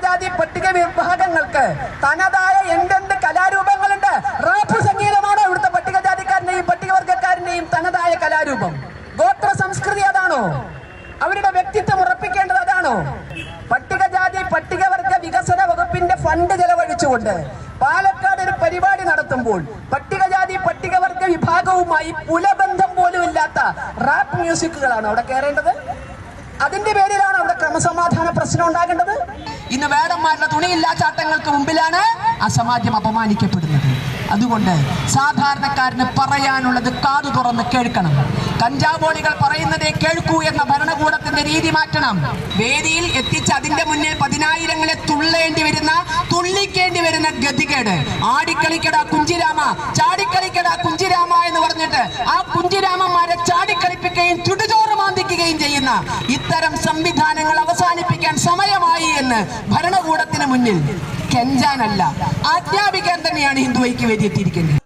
പട്ടികജാതി പട്ടിക വിഭാഗങ്ങൾക്ക് തനതായ എന്തെന്ത് കലാരൂപങ്ങളുണ്ട്. റാപ്പ് സംഗീതമാണോ ഇവിടുത്തെ പട്ടികജാതിക്കാരനെയും പട്ടികവർഗക്കാരനെയും തനതായ കലാരൂപം? ഗോത്ര സംസ്കൃതി അതാണോ? അവരുടെ വ്യക്തിത്വം ഉറപ്പിക്കേണ്ടത് അതാണോ? പട്ടികജാതി പട്ടികവർഗ വികസന വകുപ്പിന്റെ ഫണ്ട് ചെലവഴിച്ചുകൊണ്ട് പാലക്കാട് ഒരു പരിപാടി നടത്തുമ്പോൾ പട്ടികജാതി പട്ടികവർഗ വിഭാഗവുമായി പുലബന്ധം പോലും ഇല്ലാത്ത റാപ്പ് മ്യൂസിക്കുകളാണ് അവിടെ കയറേണ്ടത്? അതിന്റെ പേരിലാണ് അവിടെ ക്രമസമാധാന പ്രശ്നം ഉണ്ടാകേണ്ടത്? ഇന്ന് വേടന്മാരുടെ തുണിയില്ലാച്ചാട്ടങ്ങൾക്ക് മുമ്പിലാണ് ആ സമാജം അപമാനിക്കപ്പെടുന്നത്. അതുകൊണ്ട് സാധാരണക്കാരന് പറയാനുള്ളത് കാതു തുറന്ന് കേൾക്കണം. കഞ്ചാവോളികൾ പറയുന്നതേ കേൾക്കൂ എന്ന ഭരണകൂടത്തിന്റെ രീതി മാറ്റണം. വേദിയിൽ എത്തിച്ച് അതിന്റെ മുന്നിൽ പതിനായിരങ്ങളെ തുള്ളിക്കേണ്ടി വരുന്ന ഗതികേട്. ആടിക്കളിക്കട കുഞ്ചിരാമ, ചാടിക്കളിക്കട കുഞ്ചിരാമ എന്ന് പറഞ്ഞിട്ട് ആ കുഞ്ചിരാമന്മാരെ ചാടിക്കളിപ്പിക്കുകയും ചുടുചോറ് മാന്തിക്കുകയും ചെയ്യുന്ന ഇത്തരം സംവിധാനങ്ങൾ അവസാനിപ്പിക്കാൻ സമയമായി എന്ന് ഭരണകൂടത്തിന് മുന്നിൽ കെഞ്ചാനല്ല, ആജ്ഞാപിക്കാൻ തന്നെയാണ് ഹിന്ദു ഐക്യവേദി എത്തിയിരിക്കുന്നത്.